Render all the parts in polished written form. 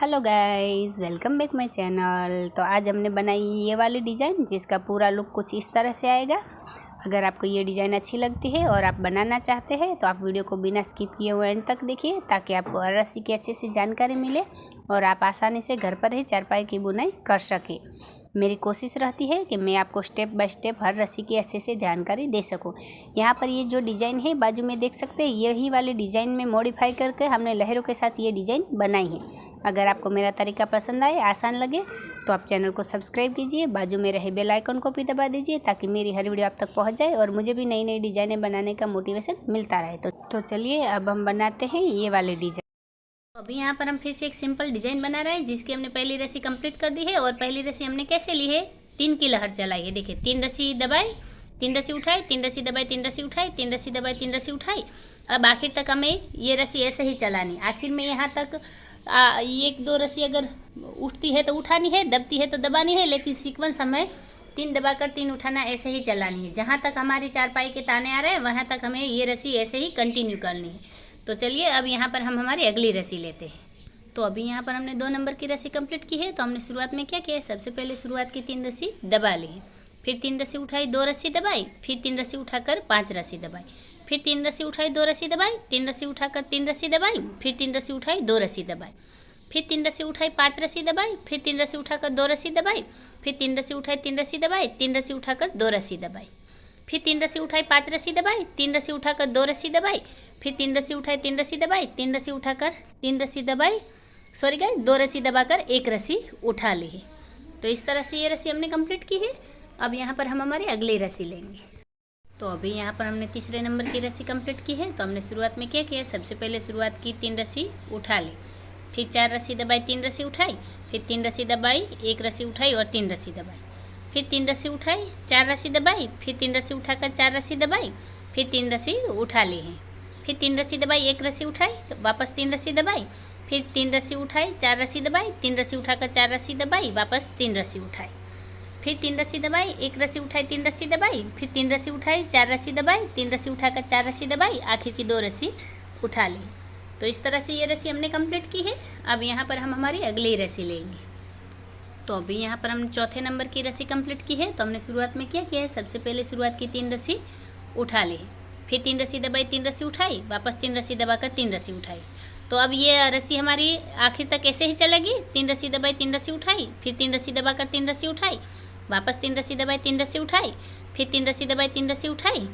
Hello guys, welcome back my channel. तो आज हमने बनाई ये वाली डिज़ाइन जिसका पूरा लुक कुछ इस तरह से आएगा। अगर आपको ये डिज़ाइन अच्छी लगती है और आप बनाना चाहते हैं तो आप वीडियो को बिना स्किप किए हुए एंड तक देखिए, ताकि आपको हर रस्सी की अच्छे से जानकारी मिले और आप आसानी से घर पर ही चारपाई की बुनाई कर सके। मेरी कोशिश रहती है कि मैं आपको स्टेप बाय स्टेप हर रस्सी की अच्छे से जानकारी दे सकूं। यहाँ पर ये जो डिज़ाइन है बाजू में देख सकते हैं, यही वाले डिज़ाइन में मॉडिफाई करके हमने लहरों के साथ ये डिज़ाइन बनाई है। अगर आपको मेरा तरीका पसंद आए, आसान लगे तो आप चैनल को सब्सक्राइब कीजिए, बाजू में रहे बेल आइकन को भी दबा दीजिए ताकि मेरी हर वीडियो आप तक पहुंच जाए और मुझे भी नई नई डिज़ाइनें बनाने का मोटिवेशन मिलता रहे। तो चलिए अब हम बनाते हैं ये वाले डिज़ाइन। तो अभी यहाँ पर हम फिर से एक सिंपल डिज़ाइन बना रहे हैं जिसकी हमने पहली रस्सी कंप्लीट कर दी है। और पहली रस्सी हमने कैसे ली है, 3 की लहर चलाई है। देखिए 3 रस्सी दबाई, 3 रस्सी उठाई, 3 रस्सी दबाई, 3 रस्सी उठाई, 3 रस्सी दबाई, 3 रस्सी उठाई। अब आखिर तक हमें ये रस्सी ऐसे ही चलानी। आखिर में यहाँ तक 1-2 रस्सी अगर उठती है तो उठानी है, दबती है तो दबानी है, लेकिन सीक्वेंस हमें 3 दबाकर 3 उठाना ऐसे ही चलानी है। जहाँ तक हमारी चारपाई के ताने आ रहे हैं वहाँ तक हमें ये रस्सी ऐसे ही कंटिन्यू करनी है। तो चलिए अब यहाँ पर हम हमारी अगली रस्सी लेते हैं। तो अभी यहाँ पर हमने 2 नंबर की रस्सी कंप्लीट की है। तो हमने शुरुआत में क्या किया है, सबसे पहले शुरुआत की 3 रस्सी दबा ली है, फिर 3 रस्सी उठाई, 2 रस्सी दबाई, फिर 3 रस्सी उठाकर 5 रस्सी दबाई, फिर 3 रस्सी उठाई, 2 रस्सी दबाई, 3 रस्सी उठाकर 3 रस्सी दबाई, फिर 3 रस्सी उठाई, 2 रस्सी दबाई, फिर 3 रस्सी उठाई, 5 रस्सी दबाई, फिर 3 रस्सी उठाकर 2 रस्सी दबाई, फिर 3 रस्सी उठाई, 3 रस्सी दबाई, 3 रस्सी उठाकर 2 रस्सी दबाई, फिर 3 रस्सी उठाई, 5 रस्सी दबाई, 3 रस्सी उठाकर 2 रस्सी दबाई, फिर 3 रस्सी उठाई, 3 रस्सी दबाई, 3 रस्सी उठाकर 3 रस्सी दबाई, सॉरी गाइस 2 रस्सी दबाकर 1 रस्सी उठा ली है। तो इस तरह से ये रस्सी हमने कंप्लीट की है। अब यहाँ पर हम हमारी अगली रस्सी लेंगे। तो अभी यहाँ पर हमने तीसरे नंबर की रस्सी कंप्लीट की है। तो हमने शुरुआत में क्या किया, सबसे पहले शुरुआत की 3 रस्सी उठा ली, फिर 4 रस्सी दबाई, 3 रस्सी उठाई, फिर 3 रस्सी दबाई, 1 रस्सी उठाई और 3 रस्सी दबाई, फिर 3 रस्सी उठाई, 4 रस्सी दबाई, फिर 3 रस्सी उठाकर 4 रस्सी दबाई, फिर 3 रस्सी उठा ली है, फिर 3 रस्सी दबाई, 1 रस्सी उठाई, वापस 3 रस्सी दबाई, फिर 3 रस्सी उठाई, 4 रस्सी दबाई, 3 रस्सी उठाकर 4 रस्सी दबाई, वापस 3 रस्सी उठाई, फिर 3 रस्सी दबाई, 1 रस्सी उठाई, 3 रस्सी दबाई, फिर 3 रस्सी उठाई, 4 रस्सी दबाई, 3 रस्सी उठाकर 4 रस्सी दबाई, आखिर की 2 रस्सी उठा ली। तो इस तरह से ये रस्सी हमने कंप्लीट की है। अब यहाँ पर हम हमारी अगली रस्सी लेंगे। तो अभी यहाँ पर हमने चौथे नंबर की रस्सी कंप्लीट की है। तो हमने शुरुआत में क्या किया है, सबसे पहले शुरुआत की 3 रस्सी उठा ली, फिर 3 रस्सी दबाई, 3 रस्सी उठाई, वापस 3 रस्सी दबाकर 3 रस्सी उठाई। तो अब ये रस्सी हमारी आखिर तक ऐसे ही चलेगी। 3 रस्सी दबाई, 3 रस्सी उठाई, फिर 3 रस्सी दबाकर 3 रस्सी उठाई, वापस 3 रस्सी दबाई, 3 रस्सी उठाई, फिर 3 रस्सी दबाई, 3 रस्सी उठाई,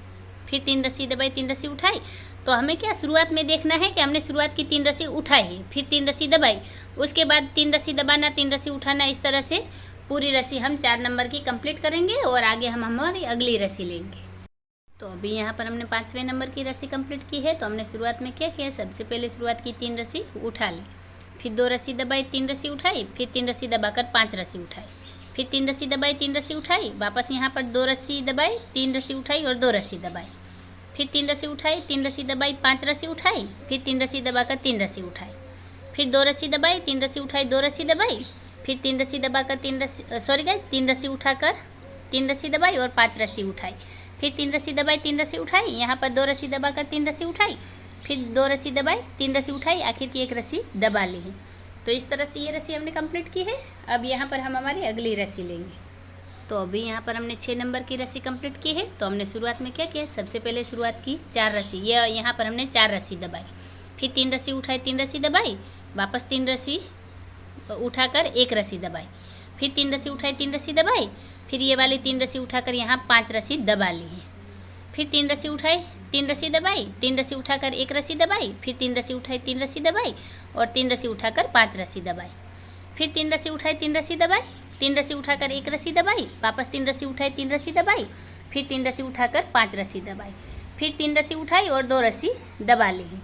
फिर 3 रस्सी दबाई, 3 रस्सी उठाई। तो हमें क्या शुरुआत में देखना है कि हमने शुरुआत की 3 रस्सी उठाई है, फिर 3 रस्सी दबाई, उसके बाद 3 रस्सी दबाना, 3 रस्सी उठाना, इस तरह से पूरी रस्सी हम 4 नंबर की कंप्लीट करेंगे और आगे हम हमारी अगली रस्सी लेंगे। तो अभी यहाँ पर हमने 5वें नंबर की रस्सी कंप्लीट की है। तो हमने शुरुआत में क्या किया, सबसे पहले शुरुआत की 3 रस्सी उठा ली, फिर 2 रस्सी दबाई, 3 रस्सी उठाई, फिर 3 रस्सी दबाकर 5 रस्सी उठाई, फिर 3 रस्सी दबाई, 3 रस्सी उठाई, वापस यहाँ पर 2 रस्सी दबाई, 3 रस्सी उठाई और 2 रस्सी दबाई, फिर 3 रस्सी उठाई, 3 रस्सी दबाई, 5 रस्सी उठाई, फिर 3 रस्सी दबाकर 3 रस्सी उठाई, फिर 2 रस्सी दबाई, 3 रस्सी उठाई, 2 रस्सी दबाई, फिर 3 रस्सी दबाकर 3 रस्सी उठाकर 3 रस्सी दबाई और 5 रस्सी उठाई, फिर 3 रस्सी दबाई, 3 रस्सी उठाई, यहाँ पर 2 रस्सी दबाकर 3 रस्सी उठाई, फिर 2 रस्सी दबाई, 3 रस्सी उठाई, आखिर की 1 रस्सी दबा ली है। तो इस तरह से ये रस्सी हमने कंप्लीट की है। अब यहाँ पर हम हमारी अगली रस्सी लेंगे। तो अभी यहाँ पर हमने 6 नंबर की रस्सी कंप्लीट की है। तो हमने शुरुआत में क्या किया, सबसे पहले शुरुआत की 4 रस्सी, ये यहाँ पर हमने 4 रस्सी दबाई, फिर 3 रस्सी उठाई, 3 रस्सी दबाई, वापस 3 रस्सी उठाकर 1 रस्सी दबाई, फिर 3 रस्सी उठाई, 3 रस्सी दबाई, फिर ये वाली 3 रस्सी उठाकर यहाँ 5 रस्सी दबा ली है, फिर 3 रस्सी उठाई, 3 रस्सी दबाई, 3 रस्सी उठाकर 1 रस्सी दबाई, फिर 3 रस्सी उठाई, 3 रस्सी दबाई और 3 रस्सी उठाकर 5 रस्सी दबाई, फिर 3 रस्सी उठाई, 3 रस्सी दबाई, 3 रस्सी उठाकर 1 रस्सी दबाई, वापस 3 रस्सी उठाई, 3 रस्सी दबाई, फिर 3 रस्सी उठाकर 5 रस्सी दबाई, फिर 3 रस्सी उठाई और 2 रस्सी दबा ली है।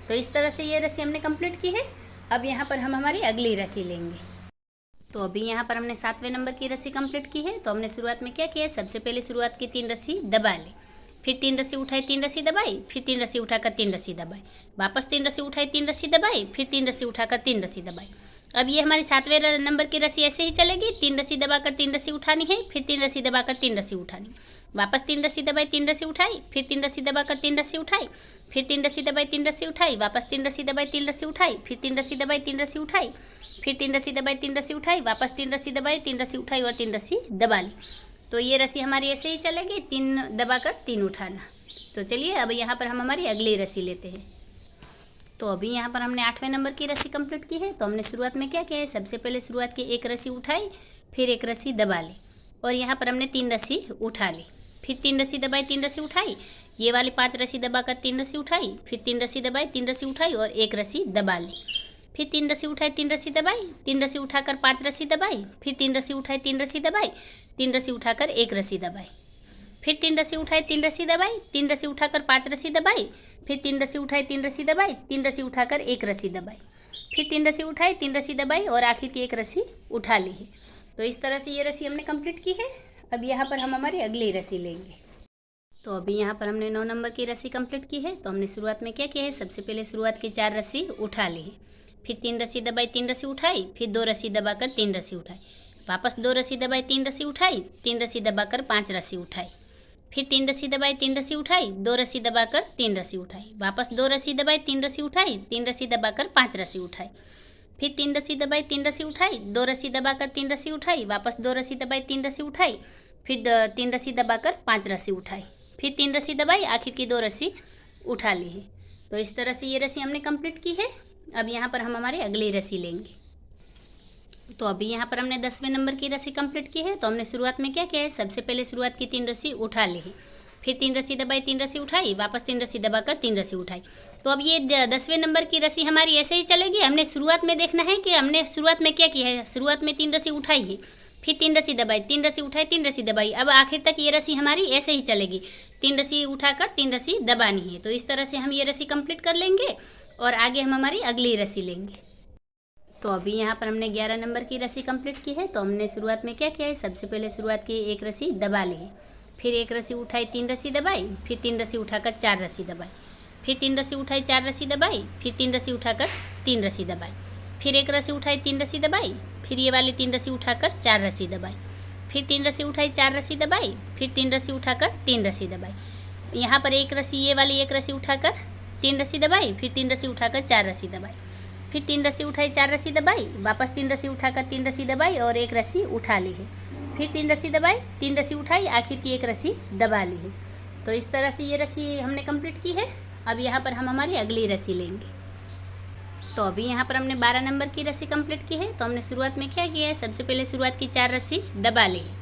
तो इस तरह से ये रस्सी हमने कंप्लीट की है। अब यहाँ पर हम हमारी अगली रस्सी लेंगे। तो अभी यहाँ पर हमने 7वें नंबर की रस्सी कंप्लीट की है। तो हमने शुरुआत में क्या किया, सबसे पहले शुरुआत की 3 रस्सी दबा ली, फिर 3 रस्सी उठाई, 3 रस्सी दबाई, फिर 3 रस्सी उठाकर 3 रस्सी दबाई, वापस 3 रस्सी उठाई, 3 रस्सी दबाई, फिर 3 रस्सी उठाकर 3 रस्सी दबाई। अब ये हमारी 7वें नंबर की रस्सी ऐसे ही चलेगी। 3 रस्सी दबाकर 3 रस्सी उठानी है, फिर 3 रस्सी दबाकर 3 रस्सी उठानी, वापस 3 रस्सी दबाई, 3 रस्सी उठाई, फिर 3 रस्सी दबाकर 3 रस्सी उठाई, फिर 3 रस्सी दबाई, 3 रस्सी उठाई, वापस 3 रस्सी दबाई, 3 रस्सी उठाई, फिर 3 रस्सी दबाई, 3 रस्सी उठाई, फिर 3 रस्सी दबाई, 3 रस्सी उठाई, वापस 3 रस्सी दबाई, 3 रस्सी उठाई और 3 रस्सी दबा ली। तो ये रस्सी हमारी ऐसे ही चलेगी, 3 दबाकर 3 उठाना। तो चलिए अब यहाँ पर हम हमारी अगली रस्सी लेते हैं। तो अभी यहाँ पर हमने 8वें नंबर की रस्सी कंप्लीट की है। तो हमने शुरुआत में क्या किया है, सबसे पहले शुरुआत की एक रस्सी उठाई, फिर एक रस्सी दबा ली और यहाँ पर हमने 3 रस्सी उठा ली, फिर 3 रस्सी दबाई, 3 रस्सी उठाई, ये वाली 5 रस्सी दबाकर 3 रस्सी उठाई, फिर 3 रस्सी दबाई, 3 रस्सी उठाई और एक रस्सी दबा ली, फिर 3 रस्सी उठाई, 3 रस्सी दबाई, 3 रस्सी उठाकर 5 रस्सी दबाई, फिर 3 रस्सी उठाई, 3 रस्सी दबाई, 3 रस्सी उठाकर एक रस्सी दबाई, फिर 3 रस्सी उठाई, 3 रस्सी दबाई, 3 रस्सी उठाकर 5 रस्सी दबाई, फिर 3 रस्सी उठाई, 3 रस्सी दबाई, 3 रस्सी उठाकर एक रस्सी दबाई, फिर 3 रस्सी उठाई, 3 रस्सी दबाई और आखिर की एक रस्सी उठा ली है। तो इस तरह से ये रस्सी हमने कंप्लीट की है। अब यहाँ पर हम हमारी अगली रस्सी लेंगे। तो अभी यहाँ पर हमने 9 नंबर की रस्सी कंप्लीट की है। तो हमने शुरुआत में क्या किया है, सबसे पहले शुरुआत की 4 रस्सी उठा ली है, फिर 3 रस्सी दबाई, 3 रस्सी उठाई, फिर 2 रस्सी दबाकर 3 रस्सी उठाई, वापस 2 रस्सी दबाई, 3 रस्सी उठाई, 3 रस्सी दबाकर 5 रस्सी उठाई, फिर 3 रस्सी दबाई, 3 रस्सी उठाई, 2 रस्सी दबाकर 3 रस्सी उठाई, वापस 2 रस्सी दबाई, 3 रस्सी उठाई, 3 रस्सी दबाकर 5 रस्सी उठाई, फिर 3 रस्सी दबाई, 3 रस्सी उठाई, 2 रस्सी दबाकर 3 रस्सी उठाई, वापस 2 रस्सी दबाई, 3 रस्सी उठाई, फिर 3 रस्सी दबाकर 5 रस्सी उठाई, फिर 3 रस्सी दबाई, आखिर की 2 रस्सी उठा ली है। तो इस तरह से ये रस्सी हमने कंप्लीट की है। अब यहाँ पर हम हमारी अगली रस्सी लेंगे। तो अभी यहाँ पर हमने 10वें नंबर की रस्सी कंप्लीट की है। तो हमने शुरुआत में क्या किया है, सबसे पहले शुरुआत की 3 रस्सी उठा ली है, फिर 3 रस्सी दबाई, 3 रस्सी उठाई, वापस 3 रस्सी दबाकर 3 रस्सी उठाई। तो अब ये 10वें नंबर की रस्सी हमारी ऐसे ही चलेगी। हमने शुरुआत में देखना है कि हमने शुरुआत में क्या किया है, शुरुआत में 3 रस्सी उठाई है, फिर 3 रस्सी दबाई, 3 रस्सी उठाई, 3 रस्सी दबाई। अब आखिर तक ये रस्सी हमारी ऐसे ही चलेगी, 3 रस्सी उठाकर 3 रस्सी दबानी है। तो इस तरह से हम ये रस्सी कंप्लीट कर लेंगे और आगे हम हमारी अगली रस्सी लेंगे। तो अभी यहाँ पर हमने 11 नंबर की रस्सी कंप्लीट की है। तो हमने शुरुआत में क्या किया है, सबसे पहले शुरुआत की एक रस्सी दबा ली है, फिर एक रस्सी उठाई, 3 रस्सी दबाई, फिर 3 रस्सी उठाकर 4 रस्सी दबाई, फिर 3 रस्सी उठाई, 4 रस्सी दबाई, फिर 3 रस्सी उठाकर 3 रस्सी दबाई, फिर एक रस्सी उठाई, 3 रस्सी दबाई, फिर ये वाली 3 रस्सी उठाकर 4 रस्सी दबाई, फिर 3 रस्सी उठाई, 4 रस्सी दबाई, फिर 3 रस्सी उठाकर 3 रस्सी दबाई। यहाँ पर एक रस्सी, ये वाली एक रस्सी उठाकर 3 रस्सी दबाई, फिर 3 रस्सी उठाकर 4 रस्सी दबाई, फिर 3 रस्सी उठाई, 4 रस्सी दबाई, वापस 3 रस्सी उठाकर 3 रस्सी दबाई और एक रस्सी उठा ली है, फिर 3 रस्सी दबाई, 3 रस्सी उठाई, आखिर की एक रस्सी दबा ली है। तो इस तरह से ये रस्सी हमने कंप्लीट की है। अब यहाँ पर हम हमारी अगली रस्सी लेंगे। तो अभी यहाँ पर हमने 12 नंबर की रस्सी कंप्लीट की है। तो हमने शुरुआत में क्या किया है, सबसे पहले शुरुआत की 4 रस्सी दबा ली है,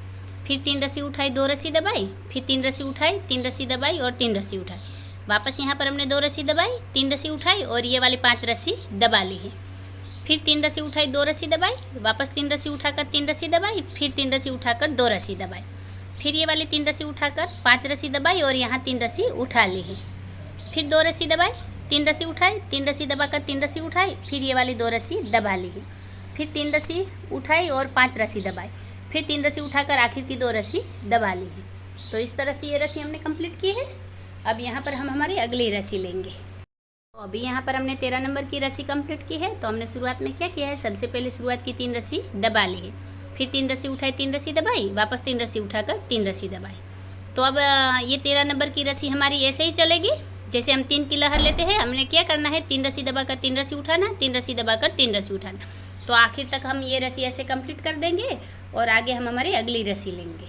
फिर 3 रस्सी उठाई, 2 रस्सी दबाई, फिर 3 रस्सी उठाई, 3 रस्सी दबाई और 3 रस्सी उठाई, वापस यहाँ पर हमने 2 रस्सी दबाई, 3 रस्सी उठाई और ये वाली 5 रस्सी दबा ली है, फिर 3 रस्सी उठाई, 2 रस्सी दबाई, वापस 3 रस्सी उठाकर 3 रस्सी दबाई, फिर 3 रस्सी उठाकर 2 रस्सी दबाई, फिर ये वाली 3 रस्सी उठाकर 5 रस्सी दबाई और यहाँ 3 रस्सी उठा ली है, फिर 2 रस्सी दबाई, 3 रस्सी उठाई, 3 रस्सी दबाकर 3 रस्सी उठाई, फिर ये वाली 2 रस्सी दबा ली है, फिर 3 रस्सी उठाई और 5 रस्सी दबाई, फिर 3 रस्सी उठाकर आखिर की 2 रस्सी दबा ली है। तो इस तरह से ये रस्सी हमने कंप्लीट की है। अब यहाँ पर हम हमारी अगली रस्सी लेंगे। तो अभी यहाँ पर हमने 13 नंबर की रस्सी कंप्लीट की है। तो हमने शुरुआत में क्या किया है, सबसे पहले शुरुआत की 3 रस्सी दबा ली है, फिर 3 रस्सी उठाई, 3 रस्सी दबाई, वापस 3 रस्सी उठाकर 3 रस्सी दबाई। तो अब ये 13 नंबर की रस्सी हमारी ऐसे ही चलेगी, जैसे हम 3 की लहर लेते हैं। हमने क्या करना है, 3 रस्सी दबाकर 3 रस्सी उठाना, 3 रस्सी दबाकर 3 रस्सी उठाना। तो आखिर तक हम ये रस्सी ऐसे कंप्लीट कर देंगे और आगे हम हमारी अगली रस्सी लेंगे।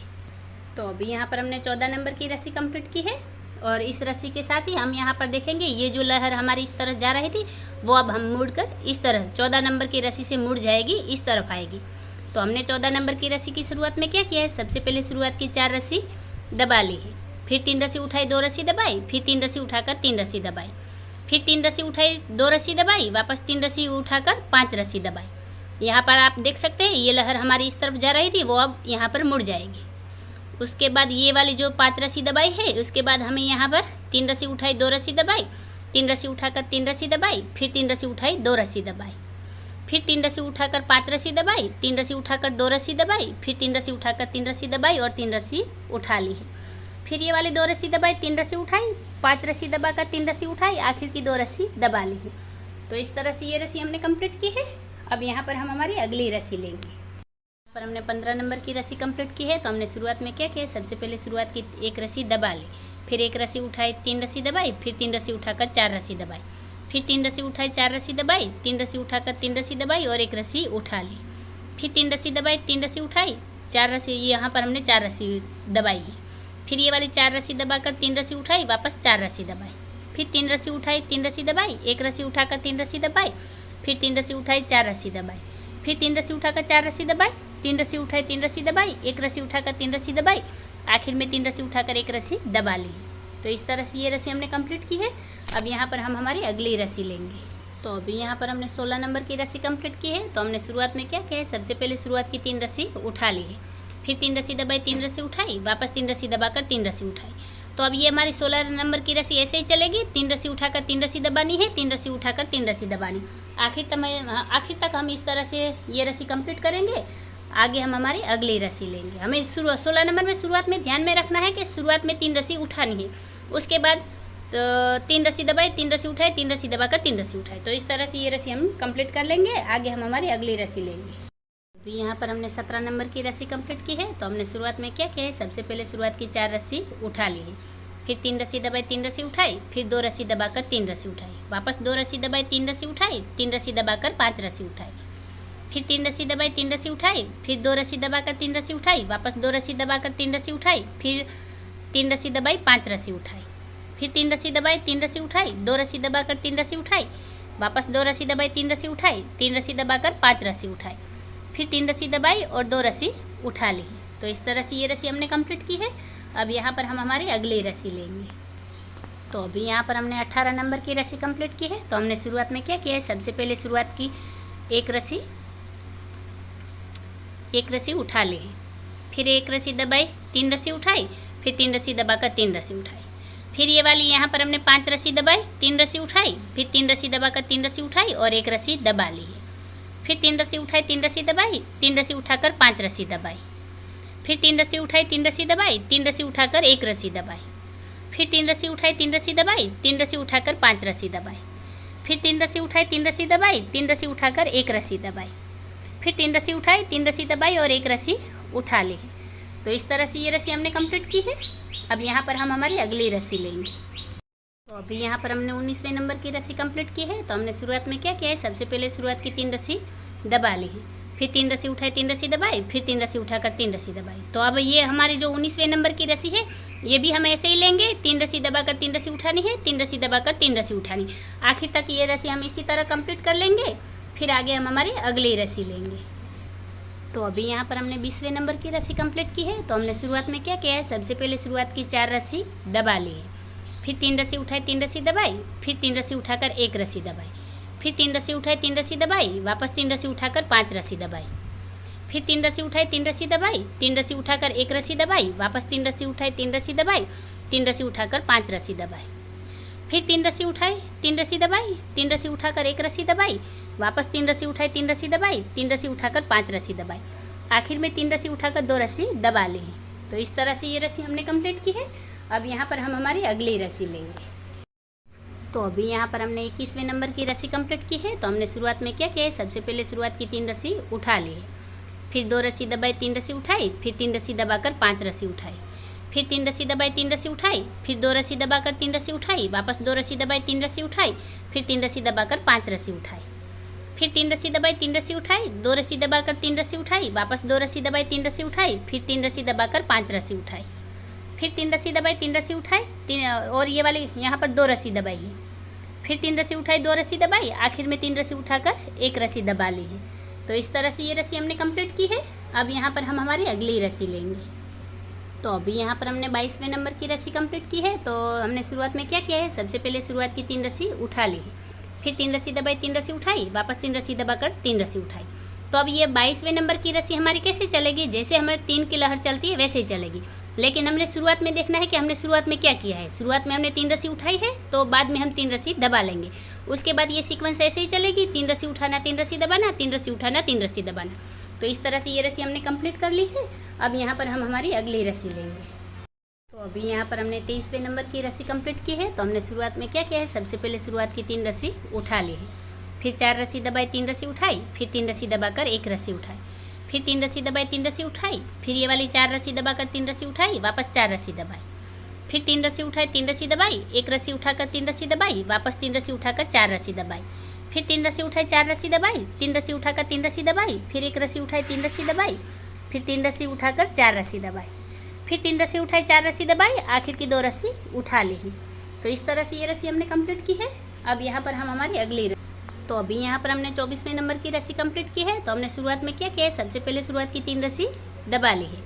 तो अभी यहाँ पर हमने 14 नंबर की रस्सी कंप्लीट की है और इस रस्सी के साथ ही हम यहाँ पर देखेंगे, ये जो लहर हमारी इस तरफ जा रही थी वो अब हम मुड़कर इस तरह 14 नंबर की रस्सी से मुड़ जाएगी, इस तरफ आएगी। तो हमने 14 नंबर की रस्सी की शुरुआत में क्या किया है, सबसे पहले शुरुआत की 4 रस्सी दबा ली है, फिर 3 रस्सी उठाई, 2 रस्सी दबाई, फिर 3 रस्सी उठाकर 3 रस्सी दबाई, फिर 3 रस्सी उठाई, 2 रस्सी दबाई, वापस 3 रस्सी उठाकर 5 रस्सी दबाई। यहाँ पर आप देख सकते हैं ये लहर हमारी इस तरफ जा रही थी वो अब यहाँ पर मुड़ जाएगी। उसके बाद ये वाली जो 5 रस्सी दबाई है, उसके बाद हमें यहाँ पर 3 रस्सी उठाई, 2 रस्सी दबाई, 3 रस्सी उठाकर 3 रस्सी दबाई, फिर 3 रस्सी उठाई, 2 रस्सी दबाई, फिर 3 रस्सी उठाकर 5 रस्सी दबाई, 3 रस्सी उठाकर 2 रस्सी दबाई, फिर 3 रस्सी उठाकर 3 रस्सी दबाई और 3 रस्सी उठा ली है। फिर ये वाली 2 रस्सी दबाई, 3 रस्सी उठाई, 5 रस्सी दबाकर 3 रस्सी उठाई, आखिर की 2 रस्सी दबा ली है। तो इस तरह से ये रस्सी हमने कंप्लीट की है। अब यहाँ पर हम हमारी अगली रस्सी लेंगे। पर हमने 15 नंबर की रस्सी कंप्लीट की है। तो हमने शुरुआत में क्या किया, सबसे पहले शुरुआत की एक रस्सी दबा ली, फिर एक रस्सी उठाई 3 रस्सी दबाई, फिर 3 रस्सी उठाकर 4 रस्सी दबाई, फिर 3 रस्सी उठाई 4 रस्सी दबाई, 3 रस्सी उठाकर 3 रस्सी दबाई और एक रस्सी उठा ली, फिर 3 रस्सी दबाई, 3 रस्सी उठाई, 4 रस्सी, यहाँ पर हमने 4 रस्सी दबाई है, फिर ये वाली 4 रस्सी दबाकर 3 रस्सी उठाई, वापस 4 रस्सी दबाई, फिर 3 रस्सी उठाई 3 रस्सी दबाई, एक रस्सी उठाकर 3 रस्सी दबाई, फिर 3 रस्सी उठाई 4 रस्सी दबाई, फिर 3 रस्सी उठाकर 4 रस्सी दबाई, 3 रस्सी उठाई 3 रस्सी दबाई, एक रस्सी उठाकर 3 रस्सी दबाई, आखिर में 3 रस्सी उठाकर एक रस्सी दबा ली। तो इस तरह से ये रस्सी हमने कंप्लीट की है। अब यहाँ पर हम हमारी अगली रस्सी लेंगे। तो अभी यहाँ पर हमने 16 नंबर की रस्सी कंप्लीट की है। तो हमने शुरुआत में क्या किया है, सबसे पहले शुरुआत की 3 रस्सी उठा ली है, फिर 3 रस्सी दबाई, 3 रस्सी उठाई, वापस 3 रस्सी दबाकर 3 रस्सी उठाई। तो अब ये हमारी 16 नंबर की रस्सी ऐसे ही चलेगी, 3 रस्सी उठाकर 3 रस्सी दबानी है, 3 रस्सी उठाकर 3 रस्सी दबानी। आखिर तक हम इस तरह से ये रस्सी कंप्लीट करेंगे। आगे हम हमारी अगली रस्सी लेंगे। हमें 16 नंबर में शुरुआत में ध्यान में रखना है कि शुरुआत में 3 रस्सी उठानी है, उसके बाद तो 3 रस्सी दबाई, 3 रस्सी उठाई, 3 रस्सी दबाकर 3 रस्सी उठाई। तो इस तरह से ये रस्सी हम कंप्लीट कर लेंगे। आगे हम हमारी अगली रस्सी लेंगे। अभी यहाँ पर हमने 17 नंबर की रस्सी कंप्लीट की है। तो हमने शुरुआत में क्या किया है, सबसे पहले शुरुआत की 4 रस्सी उठा ली है, फिर 3 रस्सी दबाई, 3 रस्सी उठाई, फिर 2 रस्सी दबाकर 3 रस्सी उठाई, वापस 2 रस्सी दबाई, 3 रस्सी उठाई, 3 रस्सी दबाकर 5 रस्सी उठाई, फिर 3 रस्सी दबाई, 3 रस्सी उठाई, फिर 2 रस्सी दबाकर 3 रस्सी उठाई, वापस 2 रस्सी दबाकर 3 रस्सी उठाई, फिर 3 रस्सी दबाई, 5 रस्सी उठाई, फिर 3 रस्सी दबाई, 3 रस्सी उठाई, 2 रस्सी दबाकर 3 रस्सी उठाई, वापस 2 रस्सी दबाई, 3 रस्सी उठाई, 3 रस्सी दबाकर 5 रस्सी उठाई, फिर 3 रस्सी दबाई और 2 रस्सी उठा ली। तो इस तरह से ये रस्सी हमने कंप्लीट की है। अब यहाँ पर हम हमारी अगली रस्सी लेंगे। तो अभी यहाँ पर हमने 18 नंबर की रस्सी कंप्लीट की है। तो हमने शुरुआत में क्या किया है, सबसे पहले शुरुआत की एक रस्सी उठा ली है, फिर एक रस्सी दबाई, 3 रस्सी उठाई, फिर 3 रस्सी दबाकर 3 रस्सी उठाई, फिर ये वाली यहाँ पर हमने 5 रस्सी दबाई, 3 रस्सी उठाई, फिर 3 रस्सी दबाकर 3 रस्सी उठाई और एक रस्सी दबा ली है, फिर 3 रस्सी उठाई, 3 रस्सी दबाई, 3 रस्सी उठाकर 5 रस्सी दबाई, फिर 3 रस्सी उठाई, 3 रस्सी दबाई, 3 रस्सी उठाकर एक रस्सी दबाई, फिर 3 रस्सी उठाई, 3 रस्सी दबाई, 3 रस्सी उठाकर 5 रस्सी दबाई, फिर 3 रस्सी उठाई, 3 रस्सी दबाई, 3 रस्सी उठाकर एक रस्सी दबाई, फिर 3 रस्सी उठाई, 3 रस्सी दबाई और एक रस्सी उठा ली। तो इस तरह से ये रस्सी हमने कंप्लीट की है। अब यहाँ पर हम हमारी अगली रस्सी लेंगे। तो अभी यहाँ पर हमने 19वें नंबर की रस्सी कंप्लीट की है। तो हमने शुरुआत में क्या किया है, सबसे पहले शुरुआत की 3 रस्सी दबा ली है, फिर 3 रस्सी उठाई, 3 रस्सी दबाई, फिर 3 रस्सी उठाकर 3 रस्सी दबाई। तो अब ये हमारी जो 19वें नंबर की रस्सी है, ये भी हम ऐसे ही लेंगे। 3 रस्सी दबाकर 3 रस्सी उठानी है, 3 रस्सी दबाकर 3 रस्सी उठानी। आखिर तक ये रस्सी हम इसी तरह कंप्लीट कर लेंगे। फिर आगे हम हमारी अगली रस्सी लेंगे। तो अभी यहाँ पर हमने 20वें नंबर की रस्सी कंप्लीट की है। तो हमने शुरुआत में क्या किया है, सबसे पहले शुरुआत की 4 रस्सी दबा ली है, फिर 3 रस्सी उठाई, 3 रस्सी दबाई, फिर 3 रस्सी उठाकर एक रस्सी दबाई, फिर 3 रस्सी उठाई, 3 रस्सी दबाई, वापस 3 रस्सी उठाकर 5 रस्सी दबाई, फिर 3 रस्सी उठाई, 3 रस्सी दबाई, 3 रस्सी उठाकर एक रस्सी दबाई, वापस 3 रस्सी उठाई, 3 रस्सी दबाई, 3 रस्सी उठाकर 5 रस्सी दबाई, फिर 3 रस्सी उठाई, 3 रस्सी दबाई, 3 रस्सी उठाकर एक रस्सी दबाई, वापस 3 रस्सी उठाई, 3 रस्सी दबाई, 3 रस्सी उठाकर 5 रस्सी दबाई, आखिर में 3 रस्सी उठाकर 2 रस्सी दबा ली। तो इस तरह से ये रस्सी हमने कंप्लीट की है। अब यहाँ पर हम हमारी अगली रस्सी लेंगे। तो अभी यहाँ पर हमने 21वें नंबर की रस्सी कंप्लीट की है। तो हमने शुरुआत में क्या किया है, सबसे पहले शुरुआत की 3 रस्सी उठा ली है, फिर 2 रस्सी दबाई, 3 रस्सी उठाई, फिर 3 रस्सी दबाकर 5 रस्सी उठाई, फिर 3 रस्सी दबाई, 3 रस्सी उठाई, फिर 2 रस्सी दबाकर 3 रस्सी उठाई, वापस 2 रस्सी दबाई, 3 रस्सी उठाई, फिर 3 रस्सी दबाकर 5 रस्सी उठाई, फिर 3 रस्सी दबाई, 3 रस्सी उठाई, 2 रस्सी दबाकर 3 रस्सी उठाई, वापस 2 रस्सी दबाई, 3 रस्सी उठाई, फिर 3 रस्सी दबाकर 5 रस्सी उठाई, फिर 3 रस्सी दबाई, 3 रस्सी उठाई, और ये वाली यहाँ पर 2 रस्सी दबाई है, फिर 3 रस्सी उठाई, 2 रस्सी दबाई, आखिर में 3 रस्सी उठाकर एक रस्सी दबा ली है। तो इस तरह से ये रस्सी हमने कंप्लीट की है। अब यहाँ पर हम हमारी अगली रस्सी लेंगे। तो अभी यहाँ पर हमने 22वें नंबर की रस्सी कंप्लीट की है। तो हमने शुरुआत में क्या किया है, सबसे पहले शुरुआत की 3 रस्सी उठा ली है, फिर 3 रस्सी दबाई, 3 रस्सी उठाई, वापस 3 रस्सी दबाकर 3 रस्सी उठाई। तो अब ये 22वें नंबर की रस्सी हमारी कैसे चलेगी, जैसे हमारे 3 की लहर चलती है वैसे ही चलेगी। लेकिन हमने शुरुआत में देखना है कि हमने शुरुआत में क्या किया है। शुरुआत में हमने 3 रस्सी उठाई है, तो बाद में हम 3 रस्सी दबा लेंगे। उसके बाद ये सीक्वेंस ऐसे ही चलेगी, 3 रस्सी उठाना, 3 रस्सी दबाना, 3 रस्सी उठाना, 3 रस्सी दबाना। तो इस तरह से ये रस्सी हमने कंप्लीट कर ली है। अब यहाँ पर हम हमारी अगली रस्सी लेंगे। तो अभी यहाँ पर हमने 23वें नंबर की रस्सी कंप्लीट की है। तो हमने शुरुआत में क्या किया है, सबसे पहले शुरुआत की 3 रस्सी उठा ली है, फिर 4 रस्सी दबाई, 3 रस्सी उठाई, फिर 3 रस्सी दबाकर एक रस्सी उठाई, फिर 3 रस्सी दबाई, 3 रस्सी उठाई, फिर ये वाली 4 रस्सी दबाकर 3 रस्सी उठाई, वापस 4 रस्सी दबाई, फिर 3 रस्सी उठाई, 3 रस्सी दबाई, 1 रस्सी उठाकर 3 रस्सी दबाई, वापस 3 रस्सी उठाकर 4 रस्सी दबाई, फिर 3 रस्सी उठाई, 4 रस्सी दबाई, 3 रस्सी उठाकर 3 रस्सी दबाई, फिर 1 रस्सी उठाई, 3 रस्सी दबाई, फिर 3 रस्सी उठाकर 4 रस्सी दबाई, फिर 3 रस्सी उठाई, 4 रस्सी दबाई, आखिर की 2 रस्सी उठा ली। तो इस तरह से ये रस्सी हमने कंप्लीट की है। अब यहाँ पर हम हमारी अगली, तो अभी यहाँ पर हमने 24वें नंबर की रस्सी कंप्लीट की है। तो हमने शुरुआत में क्या किया है, सबसे पहले शुरुआत की 3 रस्सी दबा ली है,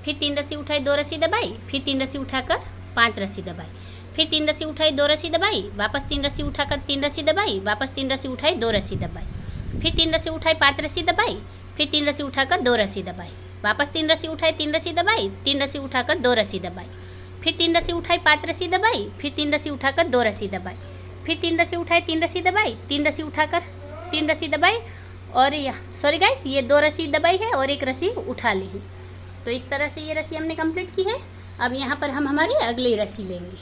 फिर 3 रस्सी उठाई, 2 रस्सी दबाई, फिर 3 रस्सी उठाकर 5 रस्सी दबाई, फिर 3 रस्सी उठाई, 2 रस्सी दबाई, वापस 3 रस्सी उठाकर 3 रस्सी दबाई, वापस 3 रस्सी उठाई, 2 रस्सी दबाई, फिर 3 रस्सी उठाई, 5 रस्सी दबाई, फिर 3 रस्सी उठाकर 2 रस्सी दबाई, वापस 3 रस्सी उठाई, 3 रस्सी दबाई, 3 रस्सी उठाकर 2 रस्सी दबाई, फिर 3 रस्सी उठाई, 5 रस्सी दबाई, फिर 3 रस्सी उठाकर 2 रस्सी दबाई, फिर 3 रस्सी उठाई, 3 रस्सी दबाई, 3 रस्सी उठाकर 3 रस्सी दबाई, और सॉरी गाइस, ये 2 रस्सी दबाई है और 1 रस्सी उठा ली है। तो इस तरह से ये रस्सी हमने कंप्लीट की है। अब यहाँ पर हम हमारी अगली रस्सी लेंगे।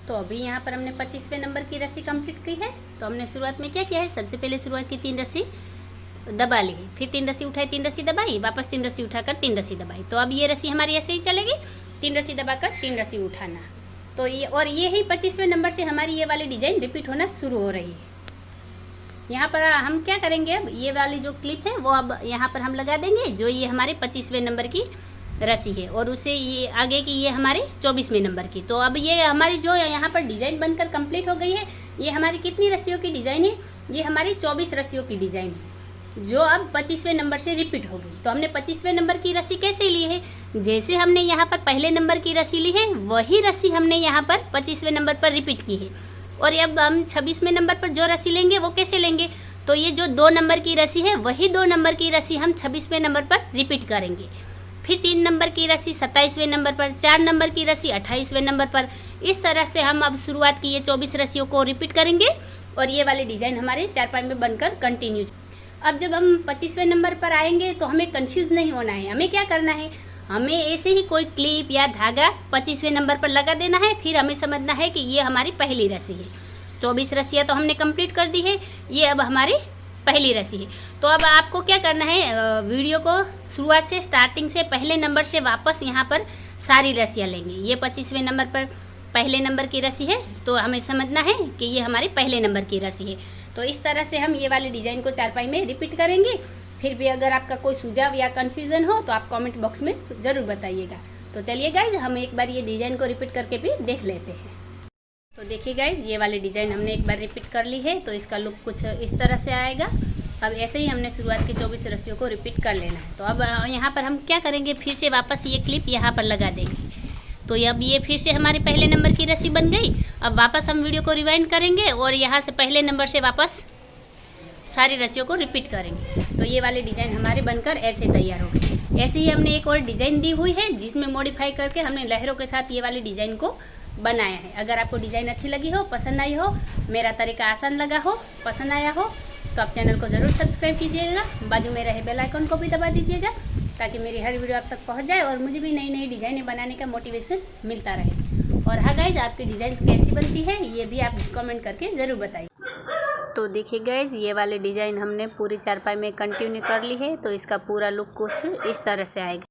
तो अभी यहाँ पर हमने 25वें नंबर की रस्सी कंप्लीट की है। तो हमने शुरुआत में क्या किया है, सबसे पहले शुरुआत की 3 रस्सी दबा ली है, फिर 3 रस्सी उठाई, 3 रस्सी दबाई, वापस 3 रस्सी उठाकर 3 रस्सी दबाई। तो अब ये रस्सी हमारी ऐसे ही चलेगी, 3 रस्सी दबाकर 3 रस्सी उठाना। तो ये और ये ही 25वें नंबर से हमारी ये वाली डिज़ाइन रिपीट होना शुरू हो रही है। यहाँ पर हम क्या करेंगे, अब ये वाली जो क्लिप है वो अब यहाँ पर हम लगा देंगे, जो ये हमारे 25वें नंबर की रस्सी है, और उससे ये आगे की ये हमारे 24वें नंबर की। तो अब ये हमारी जो यहाँ पर डिज़ाइन बनकर कंप्लीट हो गई है, ये हमारी कितनी रस्सियों की डिज़ाइन है, ये हमारी 24 रस्सियों की डिज़ाइन है, जो अब 25वें नंबर से रिपीट हो गई। तो हमने 25वें नंबर की रस्सी कैसे ली है, जैसे हमने यहाँ पर पहले नंबर की रस्सी ली है, वही रस्सी हमने यहाँ पर 25वें नंबर पर रिपीट की है। और अब हम 26वें नंबर पर जो रस्सी लेंगे वो कैसे लेंगे, तो ये जो 2 नंबर की रस्सी है, वही 2 नंबर की रस्सी हम 26वें नंबर पर रिपीट करेंगे, फिर 3 नंबर की रस्सी 27वें नंबर पर, 4 नंबर की रस्सी 28वें नंबर पर। इस तरह से हम अब शुरुआत की ये 24 रस्सियों को रिपीट करेंगे, और ये वाली डिज़ाइन हमारे चारपाई में बनकर कंटिन्यू। अब जब हम 25वें नंबर पर आएंगे तो हमें कंफ्यूज नहीं होना है। हमें क्या करना है, हमें ऐसे ही कोई क्लिप या धागा 25वें नंबर पर लगा देना है, फिर हमें समझना है कि ये हमारी पहली रस्सी है। 24 रस्सियाँ तो हमने कंप्लीट कर दी है, ये अब हमारी पहली रस्सी है। तो अब आपको क्या करना है, वीडियो को शुरुआत से स्टार्टिंग से पहले नंबर से वापस यहाँ पर सारी रस्सियाँ लेंगे। ये 25वें नंबर पर पहले नंबर की रस्सी है, तो हमें समझना है कि ये हमारी पहले नंबर की रस्सी है। तो इस तरह से हम ये वाली डिज़ाइन को चारपाई में रिपीट करेंगे। फिर भी अगर आपका कोई सुझाव या कन्फ्यूज़न हो तो आप कमेंट बॉक्स में ज़रूर बताइएगा। तो चलिए गाइज, हम एक बार ये डिज़ाइन को रिपीट करके भी देख लेते हैं। तो देखिए गाइज, ये वाली डिज़ाइन हमने एक बार रिपीट कर ली है, तो इसका लुक कुछ इस तरह से आएगा। अब ऐसे ही हमने शुरुआत की 24 रस्सियों को रिपीट कर लेना है। तो अब यहाँ पर हम क्या करेंगे, फिर से वापस ये क्लिप यहाँ पर लगा देंगे। तो अब ये फिर से हमारे पहले नंबर की रस्सी बन गई। अब वापस हम वीडियो को रिवाइंड करेंगे और यहाँ से पहले नंबर से वापस सारी रस्सियों को रिपीट करेंगे। तो ये वाली डिज़ाइन हमारे बनकर ऐसे तैयार हो गई। ऐसे ही हमने एक और डिज़ाइन दी हुई है, जिसमें मॉडिफाई करके हमने लहरों के साथ ये वाली डिज़ाइन को बनाया है। अगर आपको डिज़ाइन अच्छी लगी हो, पसंद आई हो, मेरा तरीका आसान लगा हो, पसंद आया हो, तो आप चैनल को ज़रूर सब्सक्राइब कीजिएगा। बाजू में रहे बेल आइकन को भी दबा दीजिएगा, ताकि मेरी हर वीडियो आप तक पहुंच जाए और मुझे भी नई नई डिज़ाइनें बनाने का मोटिवेशन मिलता रहे। और हाँ गाइज, आपकी डिज़ाइन कैसी बनती है ये भी आप कमेंट करके ज़रूर बताइए। तो देखिए गाइज, ये वाली डिज़ाइन हमने पूरी चारपाई में कंटिन्यू कर ली है। तो इसका पूरा लुक कुछ इस तरह से आएगा।